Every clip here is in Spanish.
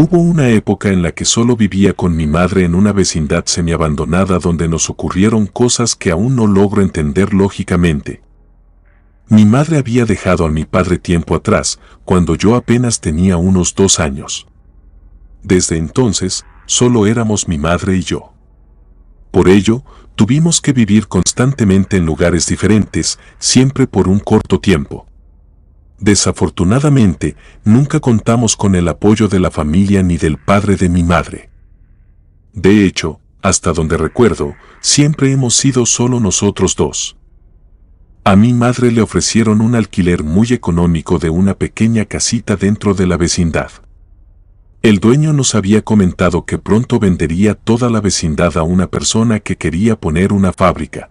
Hubo una época en la que solo vivía con mi madre en una vecindad semiabandonada donde nos ocurrieron cosas que aún no logro entender lógicamente. Mi madre había dejado a mi padre tiempo atrás, cuando yo apenas tenía unos 2 años. Desde entonces, solo éramos mi madre y yo. Por ello, tuvimos que vivir constantemente en lugares diferentes, siempre por un corto tiempo. Desafortunadamente, nunca contamos con el apoyo de la familia ni del padre de mi madre. De hecho, hasta donde recuerdo, siempre hemos sido solo nosotros dos. A mi madre le ofrecieron un alquiler muy económico de una pequeña casita dentro de la vecindad. El dueño nos había comentado que pronto vendería toda la vecindad a una persona que quería poner una fábrica.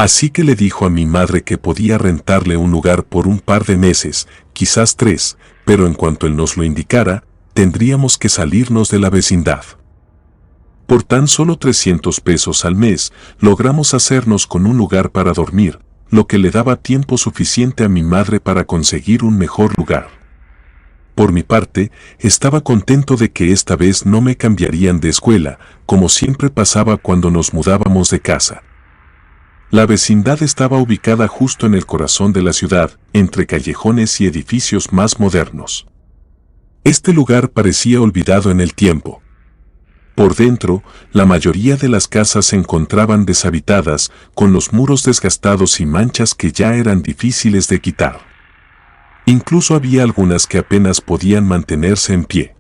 Así que le dijo a mi madre que podía rentarle un lugar por un par de meses, quizás 3, pero en cuanto él nos lo indicara, tendríamos que salirnos de la vecindad. Por tan solo 300 pesos al mes, logramos hacernos con un lugar para dormir, lo que le daba tiempo suficiente a mi madre para conseguir un mejor lugar. Por mi parte, estaba contento de que esta vez no me cambiarían de escuela, como siempre pasaba cuando nos mudábamos de casa. La vecindad estaba ubicada justo en el corazón de la ciudad, entre callejones y edificios más modernos. Este lugar parecía olvidado en el tiempo. Por dentro, la mayoría de las casas se encontraban deshabitadas, con los muros desgastados y manchas que ya eran difíciles de quitar. Incluso había algunas que apenas podían mantenerse en pie.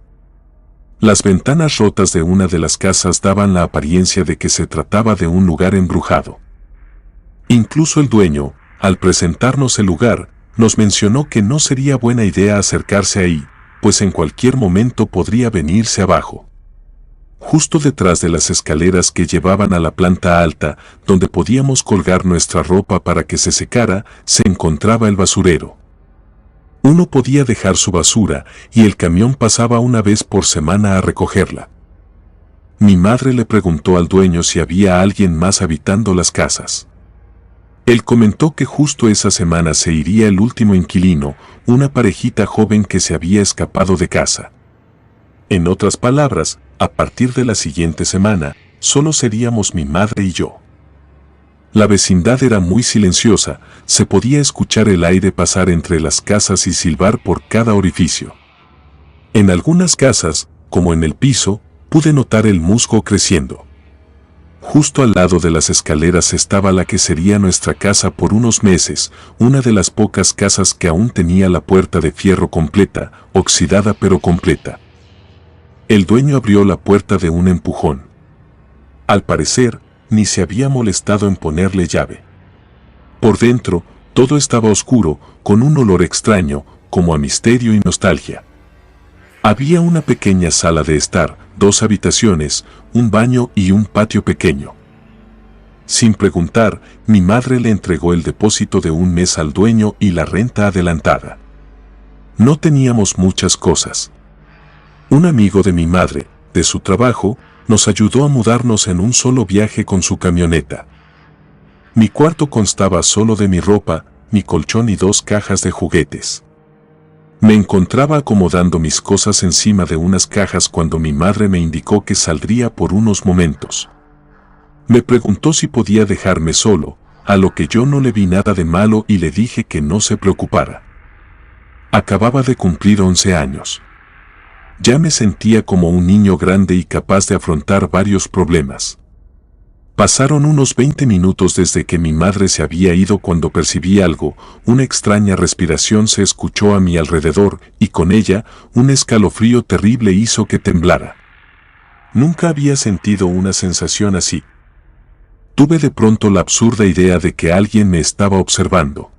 Las ventanas rotas de una de las casas daban la apariencia de que se trataba de un lugar embrujado. Incluso el dueño, al presentarnos el lugar, nos mencionó que no sería buena idea acercarse ahí, pues en cualquier momento podría venirse abajo. Justo detrás de las escaleras que llevaban a la planta alta, donde podíamos colgar nuestra ropa para que se secara, se encontraba el basurero. Uno podía dejar su basura y el camión pasaba una vez por semana a recogerla. Mi madre le preguntó al dueño si había alguien más habitando las casas. Él comentó que justo esa semana se iría el último inquilino, una parejita joven que se había escapado de casa. En otras palabras, a partir de la siguiente semana, solo seríamos mi madre y yo. La vecindad era muy silenciosa, se podía escuchar el aire pasar entre las casas y silbar por cada orificio. En algunas casas, como en el piso, pude notar el musgo creciendo. Justo al lado de las escaleras estaba la que sería nuestra casa por unos meses, una de las pocas casas que aún tenía la puerta de fierro completa, oxidada pero completa. El dueño abrió la puerta de un empujón. Al parecer, ni se había molestado en ponerle llave. Por dentro, todo estaba oscuro, con un olor extraño, como a misterio y nostalgia. Había una pequeña sala de estar, 2 habitaciones, un baño y un patio pequeño. Sin preguntar, mi madre le entregó el depósito de un mes al dueño y la renta adelantada. No teníamos muchas cosas. Un amigo de mi madre, de su trabajo, nos ayudó a mudarnos en un solo viaje con su camioneta. Mi cuarto constaba solo de mi ropa, mi colchón y 2 cajas de juguetes. Me encontraba acomodando mis cosas encima de unas cajas cuando mi madre me indicó que saldría por unos momentos. Me preguntó si podía dejarme solo, a lo que yo no le vi nada de malo y le dije que no se preocupara. Acababa de cumplir 11 años. Ya me sentía como un niño grande y capaz de afrontar varios problemas. Pasaron unos 20 minutos desde que mi madre se había ido cuando percibí algo, una extraña respiración se escuchó a mi alrededor y con ella un escalofrío terrible hizo que temblara. Nunca había sentido una sensación así. Tuve de pronto la absurda idea de que alguien me estaba observando.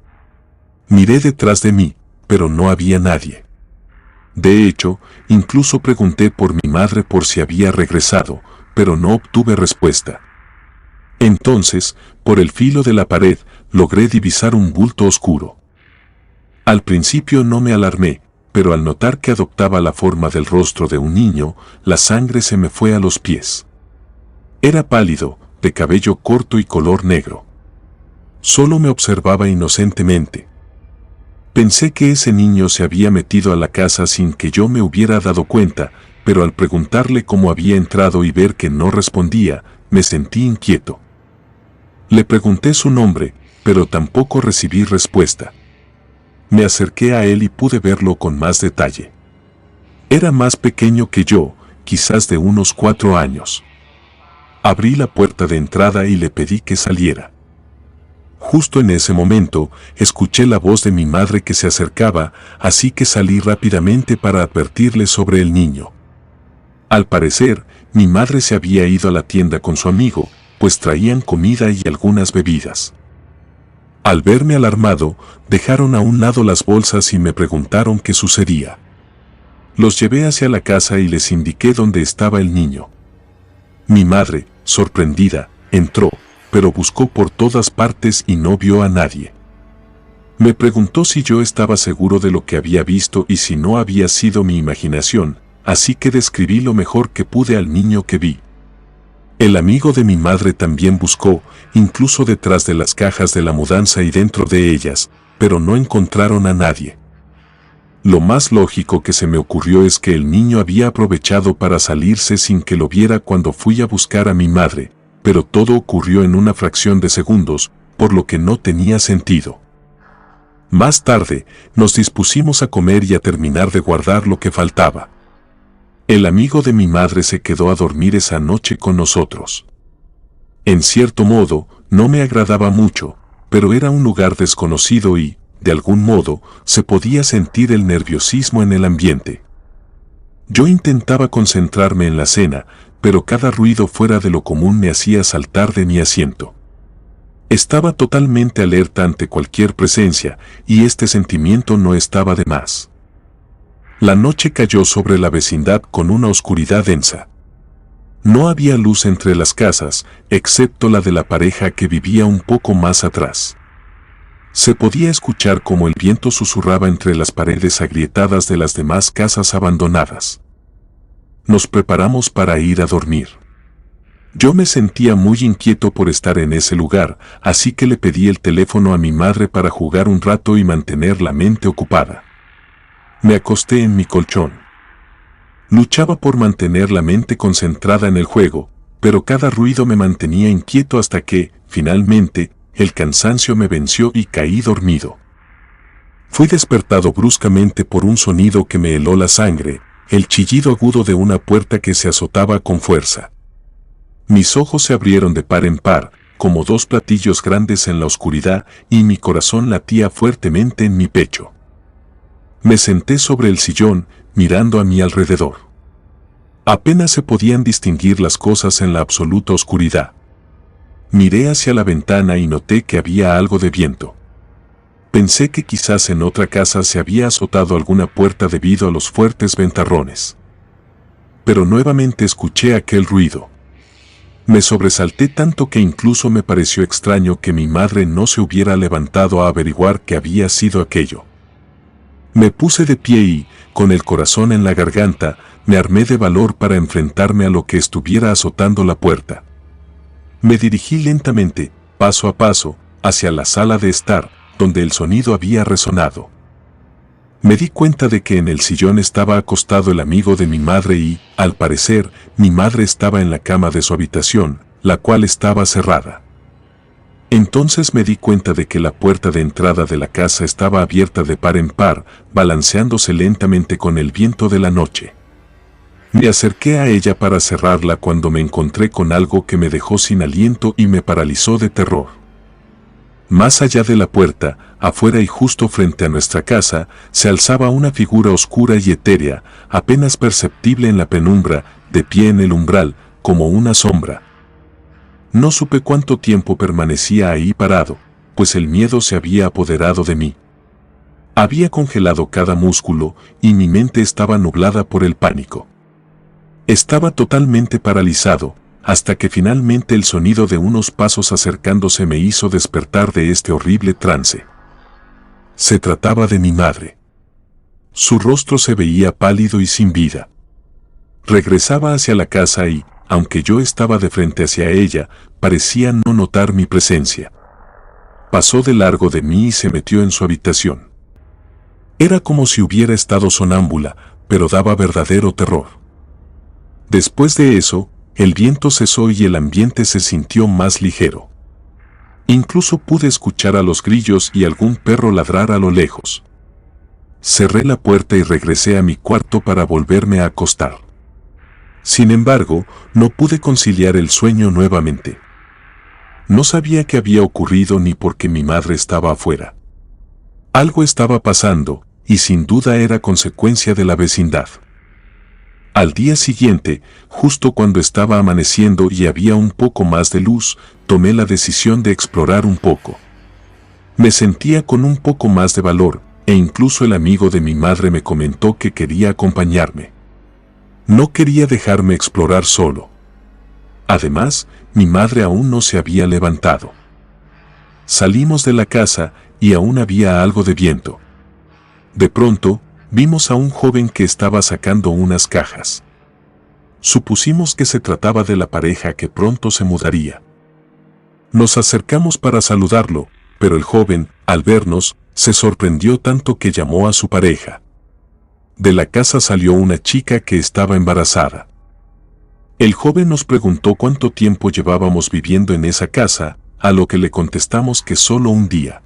Miré detrás de mí, pero no había nadie. De hecho, incluso pregunté por mi madre por si había regresado, pero no obtuve respuesta. Entonces, por el filo de la pared, logré divisar un bulto oscuro. Al principio no me alarmé, pero al notar que adoptaba la forma del rostro de un niño, la sangre se me fue a los pies. Era pálido, de cabello corto y color negro. Solo me observaba inocentemente. Pensé que ese niño se había metido a la casa sin que yo me hubiera dado cuenta, pero al preguntarle cómo había entrado y ver que no respondía, me sentí inquieto. Le pregunté su nombre, pero tampoco recibí respuesta. Me acerqué a él y pude verlo con más detalle. Era más pequeño que yo, quizás de unos 4 años. Abrí la puerta de entrada y le pedí que saliera. Justo en ese momento, escuché la voz de mi madre que se acercaba, así que salí rápidamente para advertirle sobre el niño. Al parecer, mi madre se había ido a la tienda con su amigo, pues traían comida y algunas bebidas. Al verme alarmado, dejaron a un lado las bolsas y me preguntaron qué sucedía. Los llevé hacia la casa y les indiqué dónde estaba el niño. Mi madre, sorprendida, entró, pero buscó por todas partes y no vio a nadie. Me preguntó si yo estaba seguro de lo que había visto y si no había sido mi imaginación, así que describí lo mejor que pude al niño que vi. El amigo de mi madre también buscó, incluso detrás de las cajas de la mudanza y dentro de ellas, pero no encontraron a nadie. Lo más lógico que se me ocurrió es que el niño había aprovechado para salirse sin que lo viera cuando fui a buscar a mi madre, pero todo ocurrió en una fracción de segundos, por lo que no tenía sentido. Más tarde, nos dispusimos a comer y a terminar de guardar lo que faltaba. El amigo de mi madre se quedó a dormir esa noche con nosotros. En cierto modo, no me agradaba mucho, pero era un lugar desconocido y, de algún modo, se podía sentir el nerviosismo en el ambiente. Yo intentaba concentrarme en la cena, pero cada ruido fuera de lo común me hacía saltar de mi asiento. Estaba totalmente alerta ante cualquier presencia, y este sentimiento no estaba de más. La noche cayó sobre la vecindad con una oscuridad densa. No había luz entre las casas, excepto la de la pareja que vivía un poco más atrás. Se podía escuchar cómo el viento susurraba entre las paredes agrietadas de las demás casas abandonadas. Nos preparamos para ir a dormir. Yo me sentía muy inquieto por estar en ese lugar, así que le pedí el teléfono a mi madre para jugar un rato y mantener la mente ocupada. Me acosté en mi colchón. Luchaba por mantener la mente concentrada en el juego, pero cada ruido me mantenía inquieto hasta que, finalmente, el cansancio me venció y caí dormido. Fui despertado bruscamente por un sonido que me heló la sangre, el chillido agudo de una puerta que se azotaba con fuerza. Mis ojos se abrieron de par en par, como dos platillos grandes en la oscuridad, y mi corazón latía fuertemente en mi pecho. Me senté sobre el sillón, mirando a mi alrededor. Apenas se podían distinguir las cosas en la absoluta oscuridad. Miré hacia la ventana y noté que había algo de viento. Pensé que quizás en otra casa se había azotado alguna puerta debido a los fuertes ventarrones. Pero nuevamente escuché aquel ruido. Me sobresalté tanto que incluso me pareció extraño que mi madre no se hubiera levantado a averiguar qué había sido aquello. Me puse de pie y, con el corazón en la garganta, me armé de valor para enfrentarme a lo que estuviera azotando la puerta. Me dirigí lentamente, paso a paso, hacia la sala de estar, donde el sonido había resonado. Me di cuenta de que en el sillón estaba acostado el amigo de mi madre y, al parecer, mi madre estaba en la cama de su habitación, la cual estaba cerrada. Entonces me di cuenta de que la puerta de entrada de la casa estaba abierta de par en par, balanceándose lentamente con el viento de la noche. Me acerqué a ella para cerrarla cuando me encontré con algo que me dejó sin aliento y me paralizó de terror. Más allá de la puerta, afuera y justo frente a nuestra casa, se alzaba una figura oscura y etérea, apenas perceptible en la penumbra, de pie en el umbral, como una sombra. No supe cuánto tiempo permanecía ahí parado, pues el miedo se había apoderado de mí. Había congelado cada músculo y mi mente estaba nublada por el pánico. Estaba totalmente paralizado, hasta que finalmente el sonido de unos pasos acercándose me hizo despertar de este horrible trance. Se trataba de mi madre. Su rostro se veía pálido y sin vida. Regresaba hacia la casa y, aunque yo estaba de frente hacia ella, parecía no notar mi presencia. Pasó de largo de mí y se metió en su habitación. Era como si hubiera estado sonámbula, pero daba verdadero terror. Después de eso, el viento cesó y el ambiente se sintió más ligero. Incluso pude escuchar a los grillos y algún perro ladrar a lo lejos. Cerré la puerta y regresé a mi cuarto para volverme a acostar. Sin embargo, no pude conciliar el sueño nuevamente. No sabía qué había ocurrido ni por qué mi madre estaba afuera. Algo estaba pasando, y sin duda era consecuencia de la vecindad. Al día siguiente, justo cuando estaba amaneciendo y había un poco más de luz, tomé la decisión de explorar un poco. Me sentía con un poco más de valor, e incluso el amigo de mi madre me comentó que quería acompañarme. No quería dejarme explorar solo. Además, mi madre aún no se había levantado. Salimos de la casa y aún había algo de viento. De pronto, vimos a un joven que estaba sacando unas cajas. Supusimos que se trataba de la pareja que pronto se mudaría. Nos acercamos para saludarlo, pero el joven, al vernos, se sorprendió tanto que llamó a su pareja. De la casa salió una chica que estaba embarazada. El joven nos preguntó cuánto tiempo llevábamos viviendo en esa casa, a lo que le contestamos que solo un día.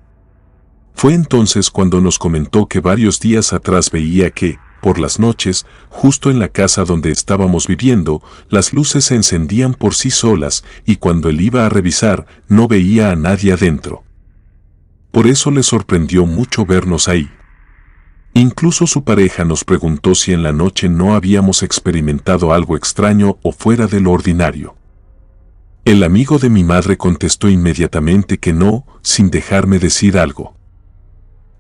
Fue entonces cuando nos comentó que varios días atrás veía que, por las noches, justo en la casa donde estábamos viviendo, las luces se encendían por sí solas y cuando él iba a revisar, no veía a nadie adentro. Por eso le sorprendió mucho vernos ahí. Incluso su pareja nos preguntó si en la noche no habíamos experimentado algo extraño o fuera de lo ordinario. El amigo de mi madre contestó inmediatamente que no, sin dejarme decir algo.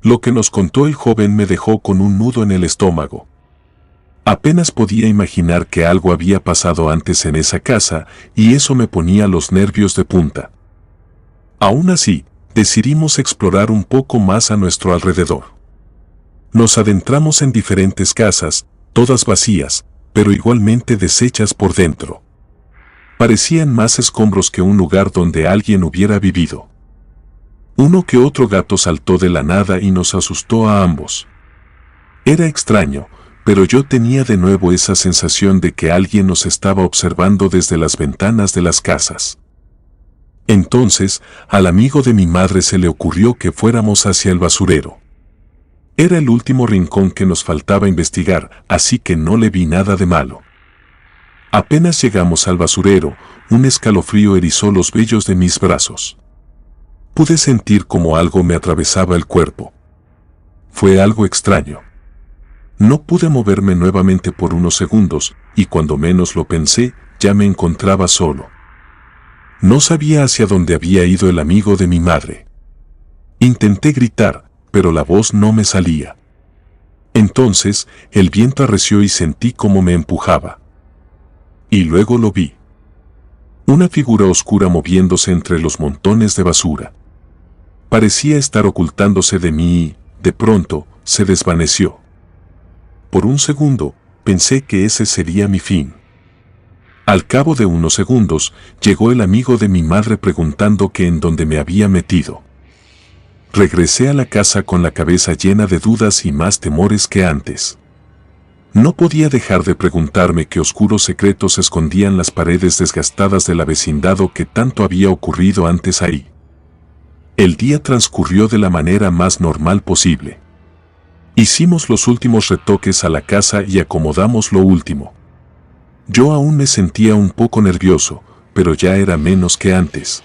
Lo que nos contó el joven me dejó con un nudo en el estómago. Apenas podía imaginar que algo había pasado antes en esa casa y eso me ponía los nervios de punta. Aún así, decidimos explorar un poco más a nuestro alrededor. Nos adentramos en diferentes casas, todas vacías, pero igualmente deshechas por dentro. Parecían más escombros que un lugar donde alguien hubiera vivido. Uno que otro gato saltó de la nada y nos asustó a ambos. Era extraño, pero yo tenía de nuevo esa sensación de que alguien nos estaba observando desde las ventanas de las casas. Entonces, al amigo de mi madre se le ocurrió que fuéramos hacia el basurero. Era el último rincón que nos faltaba investigar, así que no le vi nada de malo. Apenas llegamos al basurero, un escalofrío erizó los vellos de mis brazos. Pude sentir como algo me atravesaba el cuerpo. Fue algo extraño. No pude moverme nuevamente por unos segundos, y cuando menos lo pensé, ya me encontraba solo. No sabía hacia dónde había ido el amigo de mi madre. Intenté gritar, pero la voz no me salía. Entonces, el viento arreció y sentí como me empujaba. Y luego lo vi. Una figura oscura moviéndose entre los montones de basura. Parecía estar ocultándose de mí y, de pronto, se desvaneció. Por un segundo, pensé que ese sería mi fin. Al cabo de unos segundos, llegó el amigo de mi madre preguntando que en dónde me había metido. Regresé a la casa con la cabeza llena de dudas y más temores que antes. No podía dejar de preguntarme qué oscuros secretos escondían las paredes desgastadas de la vecindad o qué tanto había ocurrido antes ahí. El día transcurrió de la manera más normal posible. Hicimos los últimos retoques a la casa y acomodamos lo último. Yo aún me sentía un poco nervioso, pero ya era menos que antes.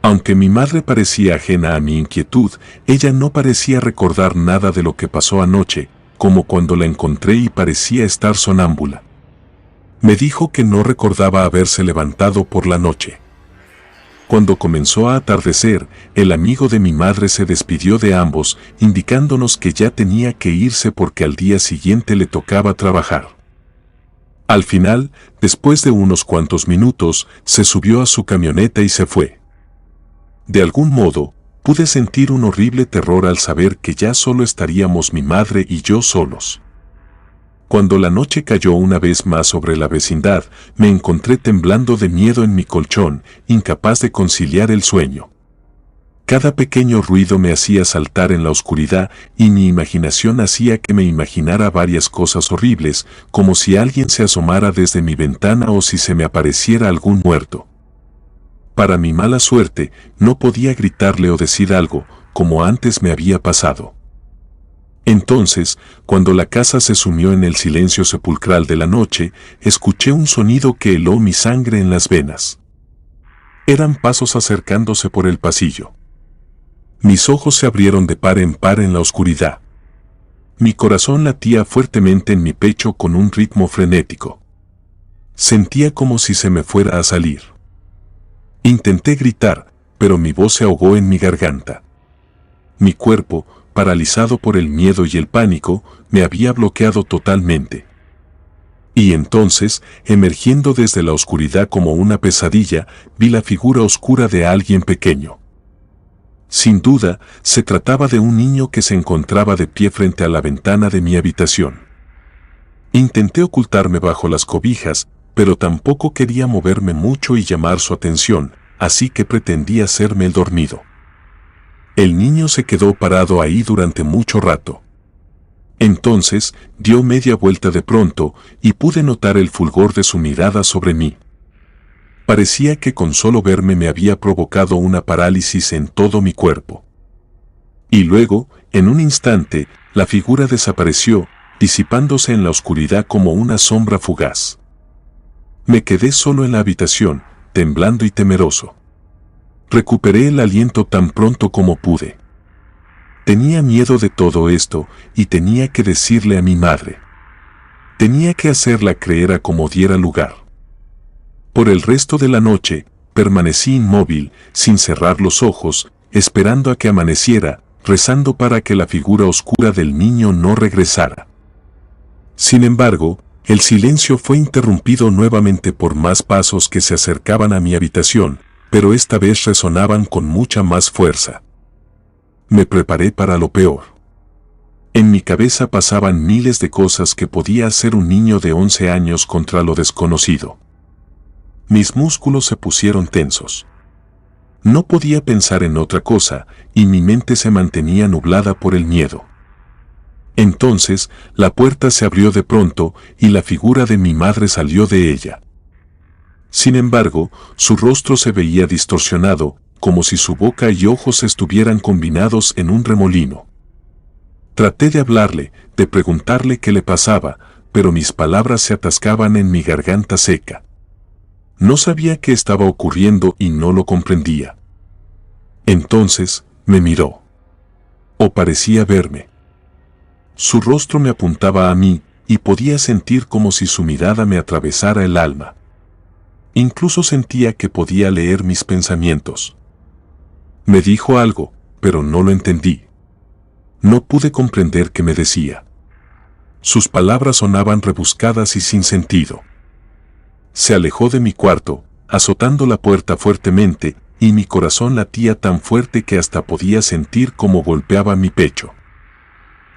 Aunque mi madre parecía ajena a mi inquietud, ella no parecía recordar nada de lo que pasó anoche, como cuando la encontré y parecía estar sonámbula. Me dijo que no recordaba haberse levantado por la noche. Cuando comenzó a atardecer, el amigo de mi madre se despidió de ambos, indicándonos que ya tenía que irse porque al día siguiente le tocaba trabajar. Al final, después de unos cuantos minutos, se subió a su camioneta y se fue. De algún modo, pude sentir un horrible terror al saber que ya solo estaríamos mi madre y yo solos. Cuando la noche cayó una vez más sobre la vecindad, me encontré temblando de miedo en mi colchón, incapaz de conciliar el sueño. Cada pequeño ruido me hacía saltar en la oscuridad y mi imaginación hacía que me imaginara varias cosas horribles, como si alguien se asomara desde mi ventana o si se me apareciera algún muerto. Para mi mala suerte, no podía gritarle o decir algo, como antes me había pasado. Entonces, cuando la casa se sumió en el silencio sepulcral de la noche, escuché un sonido que heló mi sangre en las venas. Eran pasos acercándose por el pasillo. Mis ojos se abrieron de par en par en la oscuridad. Mi corazón latía fuertemente en mi pecho con un ritmo frenético. Sentía como si se me fuera a salir. Intenté gritar, pero mi voz se ahogó en mi garganta. Mi cuerpo, paralizado por el miedo y el pánico, me había bloqueado totalmente. Y entonces, emergiendo desde la oscuridad como una pesadilla, vi la figura oscura de alguien pequeño. Sin duda, se trataba de un niño que se encontraba de pie frente a la ventana de mi habitación. Intenté ocultarme bajo las cobijas, pero tampoco quería moverme mucho y llamar su atención, así que pretendí hacerme el dormido. El niño se quedó parado ahí durante mucho rato. Entonces, dio media vuelta de pronto y pude notar el fulgor de su mirada sobre mí. Parecía que con solo verme me había provocado una parálisis en todo mi cuerpo. Y luego, en un instante, la figura desapareció, disipándose en la oscuridad como una sombra fugaz. Me quedé solo en la habitación, temblando y temeroso. Recuperé el aliento tan pronto como pude. Tenía miedo de todo esto y tenía que decirle a mi madre. Tenía que hacerla creer a como diera lugar. Por el resto de la noche, permanecí inmóvil, sin cerrar los ojos, esperando a que amaneciera, rezando para que la figura oscura del niño no regresara. Sin embargo, el silencio fue interrumpido nuevamente por más pasos que se acercaban a mi habitación, pero esta vez resonaban con mucha más fuerza. Me preparé para lo peor. En mi cabeza pasaban miles de cosas que podía hacer un niño de 11 años contra lo desconocido. Mis músculos se pusieron tensos. No podía pensar en otra cosa, y mi mente se mantenía nublada por el miedo. Entonces, la puerta se abrió de pronto, y la figura de mi madre salió de ella. Sin embargo, su rostro se veía distorsionado, como si su boca y ojos estuvieran combinados en un remolino. Traté de hablarle, de preguntarle qué le pasaba, pero mis palabras se atascaban en mi garganta seca. No sabía qué estaba ocurriendo y no lo comprendía. Entonces, me miró. O parecía verme. Su rostro me apuntaba a mí, y podía sentir como si su mirada me atravesara el alma. Incluso sentía que podía leer mis pensamientos. Me dijo algo, pero no lo entendí. No pude comprender qué me decía. Sus palabras sonaban rebuscadas y sin sentido. Se alejó de mi cuarto, azotando la puerta fuertemente, y mi corazón latía tan fuerte que hasta podía sentir cómo golpeaba mi pecho.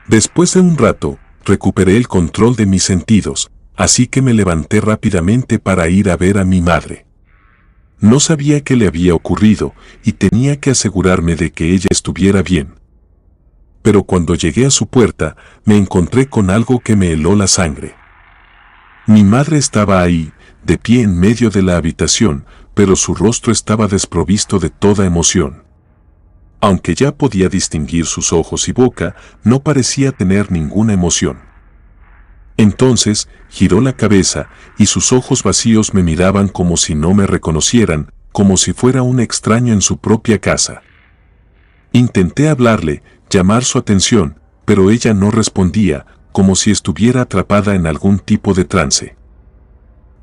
Después de un rato, recuperé el control de mis sentidos, así que me levanté rápidamente para ir a ver a mi madre. No sabía qué le había ocurrido, y tenía que asegurarme de que ella estuviera bien. Pero cuando llegué a su puerta, me encontré con algo que me heló la sangre. Mi madre estaba ahí, de pie en medio de la habitación, pero su rostro estaba desprovisto de toda emoción. Aunque ya podía distinguir sus ojos y boca, no parecía tener ninguna emoción. Entonces, giró la cabeza, y sus ojos vacíos me miraban como si no me reconocieran, como si fuera un extraño en su propia casa. Intenté hablarle, llamar su atención, pero ella no respondía, como si estuviera atrapada en algún tipo de trance.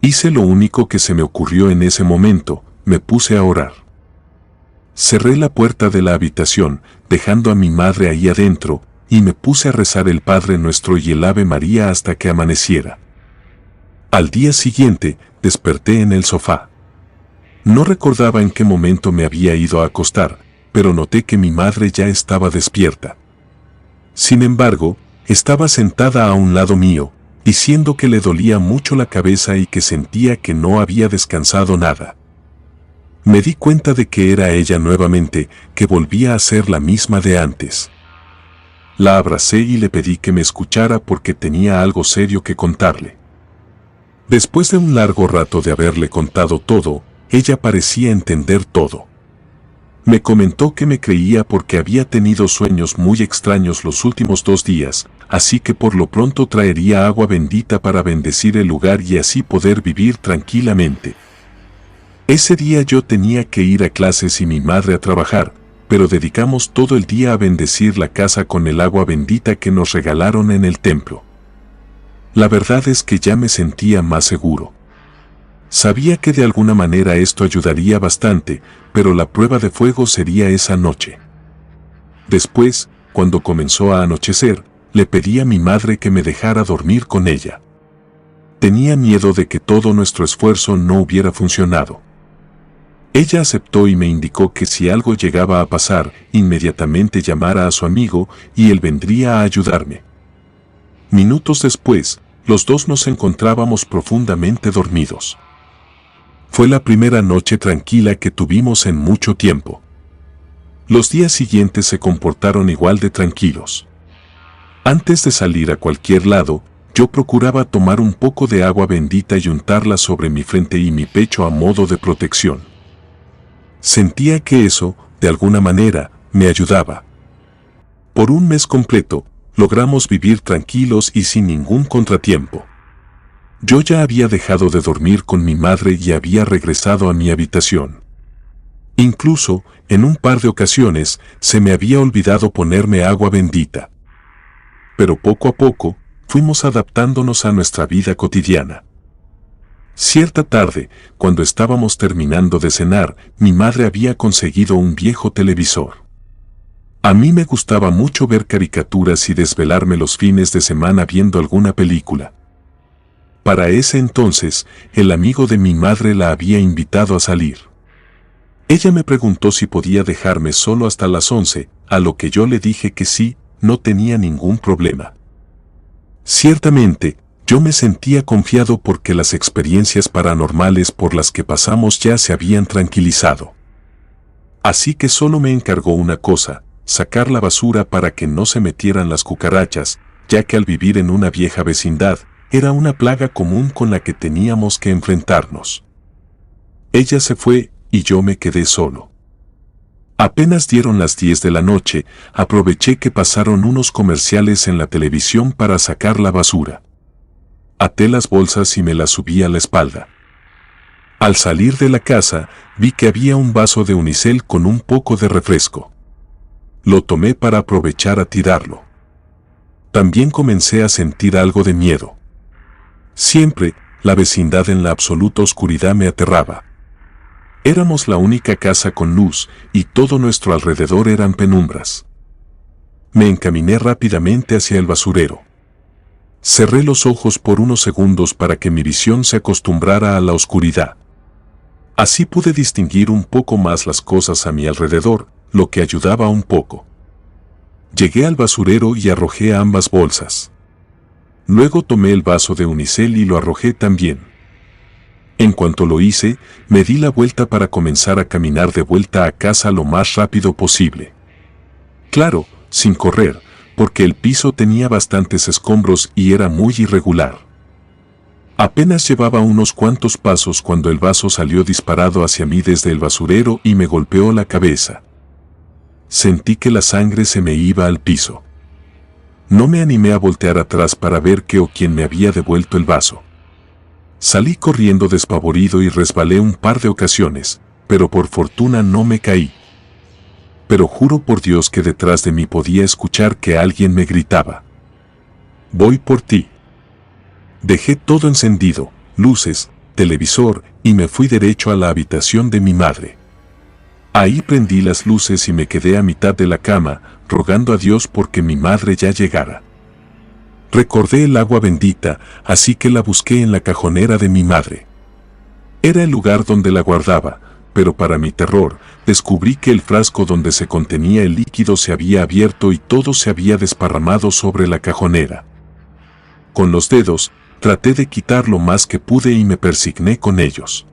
Hice lo único que se me ocurrió en ese momento, me puse a orar. Cerré la puerta de la habitación, dejando a mi madre ahí adentro, y me puse a rezar el Padre Nuestro y el Ave María hasta que amaneciera. Al día siguiente, desperté en el sofá. No recordaba en qué momento me había ido a acostar, pero noté que mi madre ya estaba despierta. Sin embargo, estaba sentada a un lado mío, diciendo que le dolía mucho la cabeza y que sentía que no había descansado nada. Me di cuenta de que era ella nuevamente, que volvía a ser la misma de antes. La abracé y le pedí que me escuchara porque tenía algo serio que contarle. Después de un largo rato de haberle contado todo, ella parecía entender todo. Me comentó que me creía porque había tenido sueños muy extraños los últimos 2 días, así que por lo pronto traería agua bendita para bendecir el lugar y así poder vivir tranquilamente. Ese día yo tenía que ir a clases y mi madre a trabajar, pero dedicamos todo el día a bendecir la casa con el agua bendita que nos regalaron en el templo. La verdad es que ya me sentía más seguro. Sabía que de alguna manera esto ayudaría bastante, pero la prueba de fuego sería esa noche. Después, cuando comenzó a anochecer, le pedí a mi madre que me dejara dormir con ella. Tenía miedo de que todo nuestro esfuerzo no hubiera funcionado. Ella aceptó y me indicó que si algo llegaba a pasar, inmediatamente llamara a su amigo y él vendría a ayudarme. Minutos después, los dos nos encontrábamos profundamente dormidos. Fue la primera noche tranquila que tuvimos en mucho tiempo. Los días siguientes se comportaron igual de tranquilos. Antes de salir a cualquier lado, yo procuraba tomar un poco de agua bendita y untarla sobre mi frente y mi pecho a modo de protección. Sentía que eso, de alguna manera, me ayudaba. Por un mes completo, logramos vivir tranquilos y sin ningún contratiempo. Yo ya había dejado de dormir con mi madre y había regresado a mi habitación. Incluso, en un par de ocasiones, se me había olvidado ponerme agua bendita. Pero poco a poco, fuimos adaptándonos a nuestra vida cotidiana. Cierta tarde, cuando estábamos terminando de cenar, mi madre había conseguido un viejo televisor. A mí me gustaba mucho ver caricaturas y desvelarme los fines de semana viendo alguna película. Para ese entonces, el amigo de mi madre la había invitado a salir. Ella me preguntó si podía dejarme solo hasta las 11, a lo que yo le dije que sí, no tenía ningún problema. Ciertamente, yo me sentía confiado porque las experiencias paranormales por las que pasamos ya se habían tranquilizado. Así que solo me encargó una cosa, sacar la basura para que no se metieran las cucarachas, ya que al vivir en una vieja vecindad, era una plaga común con la que teníamos que enfrentarnos. Ella se fue y yo me quedé solo. Apenas dieron las 10 de la noche, aproveché que pasaron unos comerciales en la televisión para sacar la basura. Até las bolsas y me las subí a la espalda. Al salir de la casa, vi que había un vaso de unicel con un poco de refresco. Lo tomé para aprovechar a tirarlo. También comencé a sentir algo de miedo. Siempre, la vecindad en la absoluta oscuridad me aterraba. Éramos la única casa con luz y todo nuestro alrededor eran penumbras. Me encaminé rápidamente hacia el basurero. Cerré los ojos por unos segundos para que mi visión se acostumbrara a la oscuridad. Así pude distinguir un poco más las cosas a mi alrededor, lo que ayudaba un poco. Llegué al basurero y arrojé ambas bolsas. Luego tomé el vaso de unicel y lo arrojé también. En cuanto lo hice, me di la vuelta para comenzar a caminar de vuelta a casa lo más rápido posible. Claro, sin correr, porque el piso tenía bastantes escombros y era muy irregular. Apenas llevaba unos cuantos pasos cuando el vaso salió disparado hacia mí desde el basurero y me golpeó la cabeza. Sentí que la sangre se me iba al piso. No me animé a voltear atrás para ver qué o quién me había devuelto el vaso. Salí corriendo despavorido y resbalé un par de ocasiones, pero por fortuna no me caí. Pero juro por Dios que detrás de mí podía escuchar que alguien me gritaba: «Voy por ti». Dejé todo encendido, luces, televisor, y me fui derecho a la habitación de mi madre. Ahí prendí las luces y me quedé a mitad de la cama, rogando a Dios porque mi madre ya llegara. Recordé el agua bendita, así que la busqué en la cajonera de mi madre. Era el lugar donde la guardaba, pero para mi terror, descubrí que el frasco donde se contenía el líquido se había abierto y todo se había desparramado sobre la cajonera. Con los dedos, traté de quitar lo más que pude y me persigné con ellos.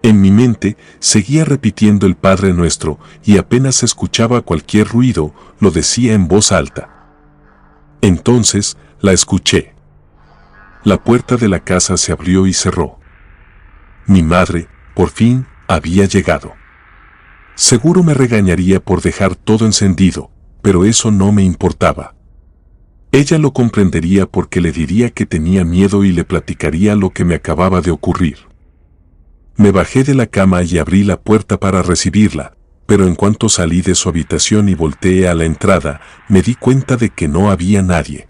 En mi mente seguía repitiendo el Padre Nuestro y apenas escuchaba cualquier ruido, lo decía en voz alta. Entonces, la escuché. La puerta de la casa se abrió y cerró. Mi madre, por fin, había llegado. Seguro me regañaría por dejar todo encendido, pero eso no me importaba. Ella lo comprendería porque le diría que tenía miedo y le platicaría lo que me acababa de ocurrir. Me bajé de la cama y abrí la puerta para recibirla, pero en cuanto salí de su habitación y volteé a la entrada, me di cuenta de que no había nadie.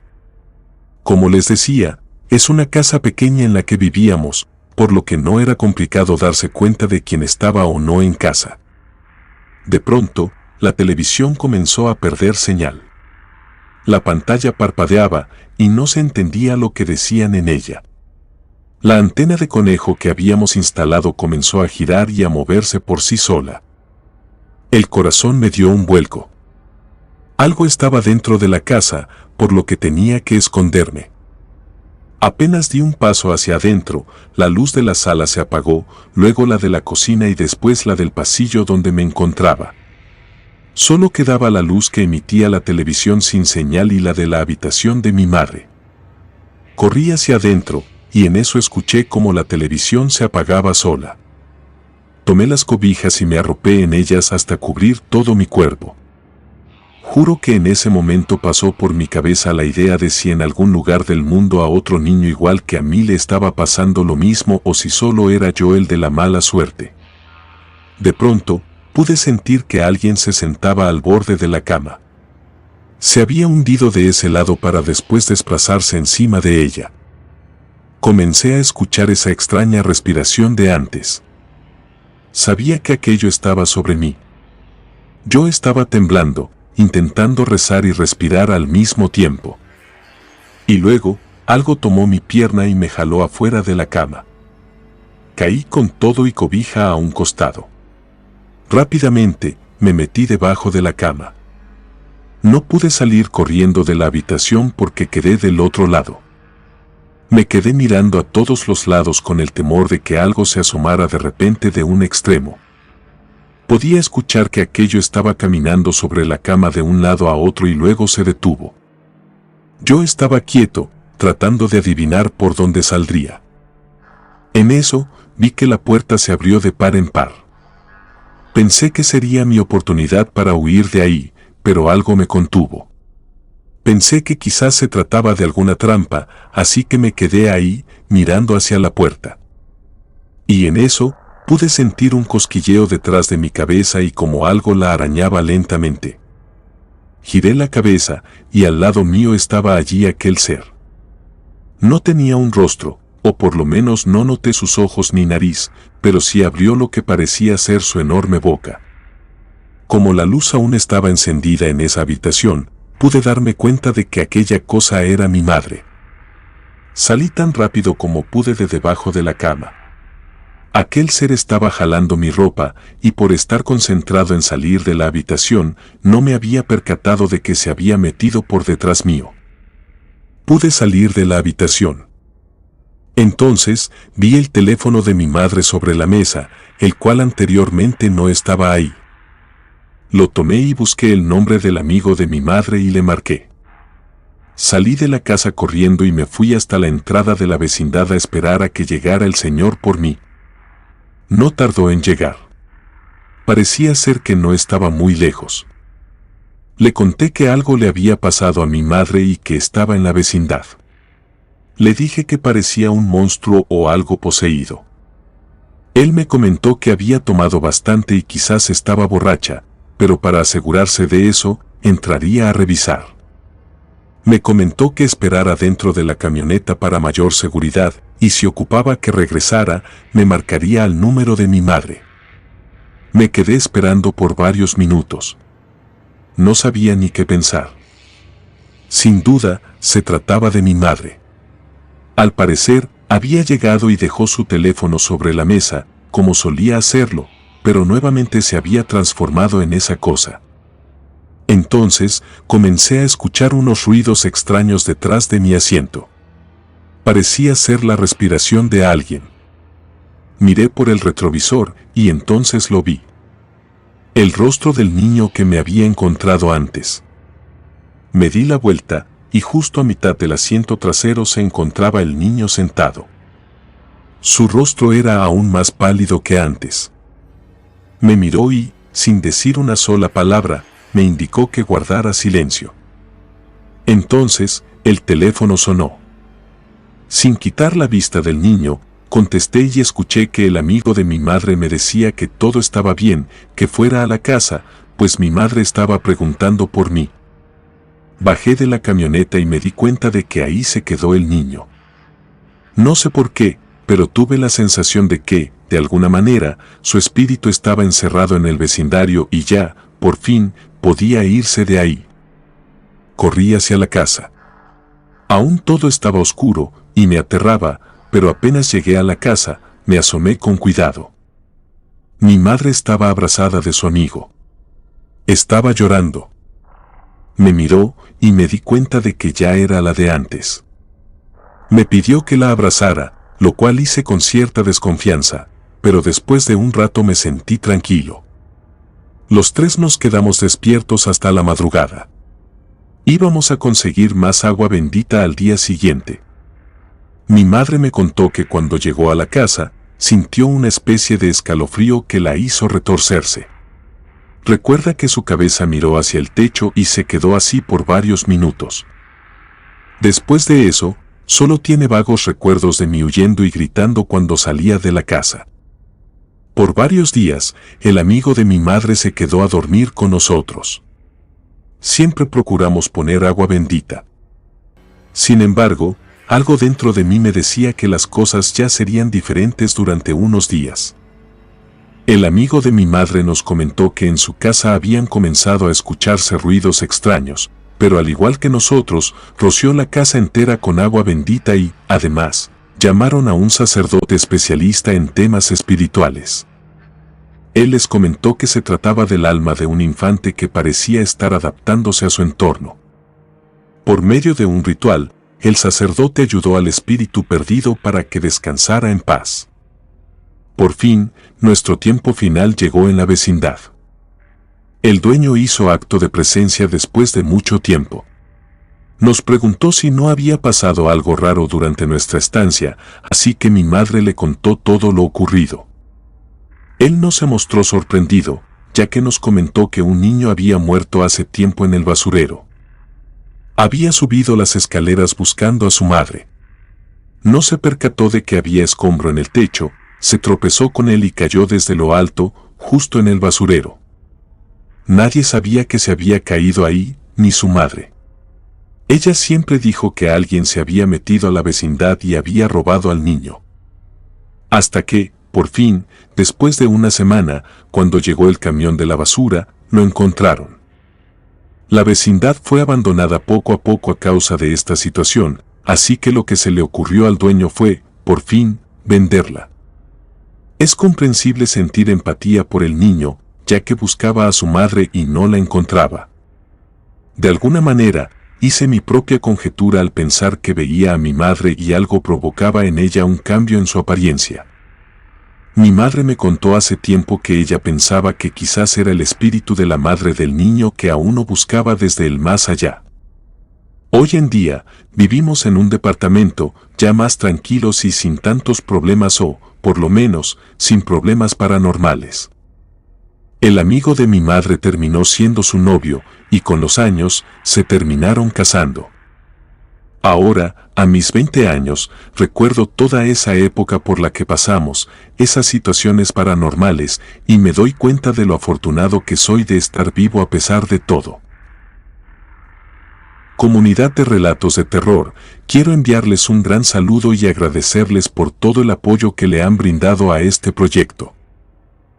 Como les decía, es una casa pequeña en la que vivíamos, por lo que no era complicado darse cuenta de quién estaba o no en casa. De pronto, la televisión comenzó a perder señal. La pantalla parpadeaba y no se entendía lo que decían en ella. La antena de conejo que habíamos instalado comenzó a girar y a moverse por sí sola. El corazón me dio un vuelco. Algo estaba dentro de la casa, por lo que tenía que esconderme. Apenas di un paso hacia adentro, la luz de la sala se apagó, luego la de la cocina y después la del pasillo donde me encontraba. Solo quedaba la luz que emitía la televisión sin señal y la de la habitación de mi madre. Corrí hacia adentro, y en eso escuché cómo la televisión se apagaba sola. Tomé las cobijas y me arropé en ellas hasta cubrir todo mi cuerpo. Juro que en ese momento pasó por mi cabeza la idea de si en algún lugar del mundo a otro niño igual que a mí le estaba pasando lo mismo o si solo era yo el de la mala suerte. De pronto, pude sentir que alguien se sentaba al borde de la cama. Se había hundido de ese lado para después desplazarse encima de ella. Comencé a escuchar esa extraña respiración de antes. Sabía que aquello estaba sobre mí. Yo estaba temblando, intentando rezar y respirar al mismo tiempo. Y luego, algo tomó mi pierna y me jaló afuera de la cama. Caí con todo y cobija a un costado. Rápidamente, me metí debajo de la cama. No pude salir corriendo de la habitación porque quedé del otro lado. Me quedé mirando a todos los lados con el temor de que algo se asomara de repente de un extremo. Podía escuchar que aquello estaba caminando sobre la cama de un lado a otro y luego se detuvo. Yo estaba quieto, tratando de adivinar por dónde saldría. En eso, vi que la puerta se abrió de par en par. Pensé que sería mi oportunidad para huir de ahí, pero algo me contuvo. Pensé que quizás se trataba de alguna trampa, así que me quedé ahí, mirando hacia la puerta. Y en eso, pude sentir un cosquilleo detrás de mi cabeza y como algo la arañaba lentamente. Giré la cabeza, y al lado mío estaba allí aquel ser. No tenía un rostro, o por lo menos no noté sus ojos ni nariz, pero sí abrió lo que parecía ser su enorme boca. Como la luz aún estaba encendida en esa habitación, pude darme cuenta de que aquella cosa era mi madre. Salí tan rápido como pude de debajo de la cama. Aquel ser estaba jalando mi ropa, y por estar concentrado en salir de la habitación, no me había percatado de que se había metido por detrás mío. Pude salir de la habitación. Entonces, vi el teléfono de mi madre sobre la mesa, el cual anteriormente no estaba ahí. Lo tomé y busqué el nombre del amigo de mi madre y le marqué. Salí de la casa corriendo y me fui hasta la entrada de la vecindad a esperar a que llegara el señor por mí. No tardó en llegar. Parecía ser que no estaba muy lejos. Le conté que algo le había pasado a mi madre y que estaba en la vecindad. Le dije que parecía un monstruo o algo poseído. Él me comentó que había tomado bastante y quizás estaba borracha, pero para asegurarse de eso, entraría a revisar. Me comentó que esperara dentro de la camioneta para mayor seguridad, y si ocupaba que regresara, me marcaría al número de mi madre. Me quedé esperando por varios minutos. No sabía ni qué pensar. Sin duda, se trataba de mi madre. Al parecer, había llegado y dejó su teléfono sobre la mesa, como solía hacerlo, pero nuevamente se había transformado en esa cosa. Entonces, comencé a escuchar unos ruidos extraños detrás de mi asiento. Parecía ser la respiración de alguien. Miré por el retrovisor y entonces lo vi. El rostro del niño que me había encontrado antes. Me di la vuelta y justo a mitad del asiento trasero se encontraba el niño sentado. Su rostro era aún más pálido que antes. Me miró y, sin decir una sola palabra, me indicó que guardara silencio. Entonces, el teléfono sonó. Sin quitar la vista del niño, contesté y escuché que el amigo de mi madre me decía que todo estaba bien, que fuera a la casa, pues mi madre estaba preguntando por mí. Bajé de la camioneta y me di cuenta de que ahí se quedó el niño. No sé por qué, pero tuve la sensación de que, de alguna manera, su espíritu estaba encerrado en el vecindario y ya, por fin, podía irse de ahí. Corrí hacia la casa. Aún todo estaba oscuro y me aterraba, pero apenas llegué a la casa, me asomé con cuidado. Mi madre estaba abrazada de su amigo. Estaba llorando. Me miró y me di cuenta de que ya era la de antes. Me pidió que la abrazara, lo cual hice con cierta desconfianza, pero después de un rato me sentí tranquilo. Los tres nos quedamos despiertos hasta la madrugada. Íbamos a conseguir más agua bendita al día siguiente. Mi madre me contó que cuando llegó a la casa, sintió una especie de escalofrío que la hizo retorcerse. Recuerda que su cabeza miró hacia el techo y se quedó así por varios minutos. Después de eso, solo tiene vagos recuerdos de mí huyendo y gritando cuando salía de la casa. Por varios días, el amigo de mi madre se quedó a dormir con nosotros. Siempre procuramos poner agua bendita. Sin embargo, algo dentro de mí me decía que las cosas ya serían diferentes durante unos días. El amigo de mi madre nos comentó que en su casa habían comenzado a escucharse ruidos extraños, pero al igual que nosotros, roció la casa entera con agua bendita y, además, llamaron a un sacerdote especialista en temas espirituales. Él les comentó que se trataba del alma de un infante que parecía estar adaptándose a su entorno. Por medio de un ritual, el sacerdote ayudó al espíritu perdido para que descansara en paz. Por fin, nuestro tiempo final llegó en la vecindad. El dueño hizo acto de presencia después de mucho tiempo. Nos preguntó si no había pasado algo raro durante nuestra estancia, así que mi madre le contó todo lo ocurrido. Él no se mostró sorprendido, ya que nos comentó que un niño había muerto hace tiempo en el basurero. Había subido las escaleras buscando a su madre. No se percató de que había escombro en el techo, se tropezó con él y cayó desde lo alto, justo en el basurero. Nadie sabía que se había caído ahí, ni su madre. Ella siempre dijo que alguien se había metido a la vecindad y había robado al niño. Hasta que, por fin, después de una semana, cuando llegó el camión de la basura, lo encontraron. La vecindad fue abandonada poco a poco a causa de esta situación, así que lo que se le ocurrió al dueño fue, por fin, venderla. Es comprensible sentir empatía por el niño, ya que buscaba a su madre y no la encontraba. De alguna manera, hice mi propia conjetura al pensar que veía a mi madre y algo provocaba en ella un cambio en su apariencia. Mi madre me contó hace tiempo que ella pensaba que quizás era el espíritu de la madre del niño que aún no buscaba desde el más allá. Hoy en día, vivimos en un departamento, ya más tranquilos y sin tantos problemas o, por lo menos, sin problemas paranormales. El amigo de mi madre terminó siendo su novio, y con los años, se terminaron casando. Ahora, a mis 20 años, recuerdo toda esa época por la que pasamos, esas situaciones paranormales, y me doy cuenta de lo afortunado que soy de estar vivo a pesar de todo. Comunidad de Relatos de Terror, quiero enviarles un gran saludo y agradecerles por todo el apoyo que le han brindado a este proyecto.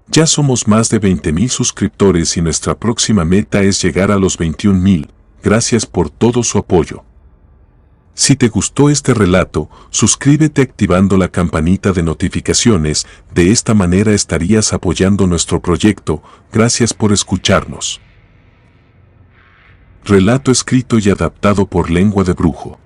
Ya somos más de 20,000 suscriptores y nuestra próxima meta es llegar a los 21,000. Gracias por todo su apoyo. Si te gustó este relato, suscríbete activando la campanita de notificaciones, de esta manera estarías apoyando nuestro proyecto. Gracias por escucharnos. Relato escrito y adaptado por Lengua de Brujo.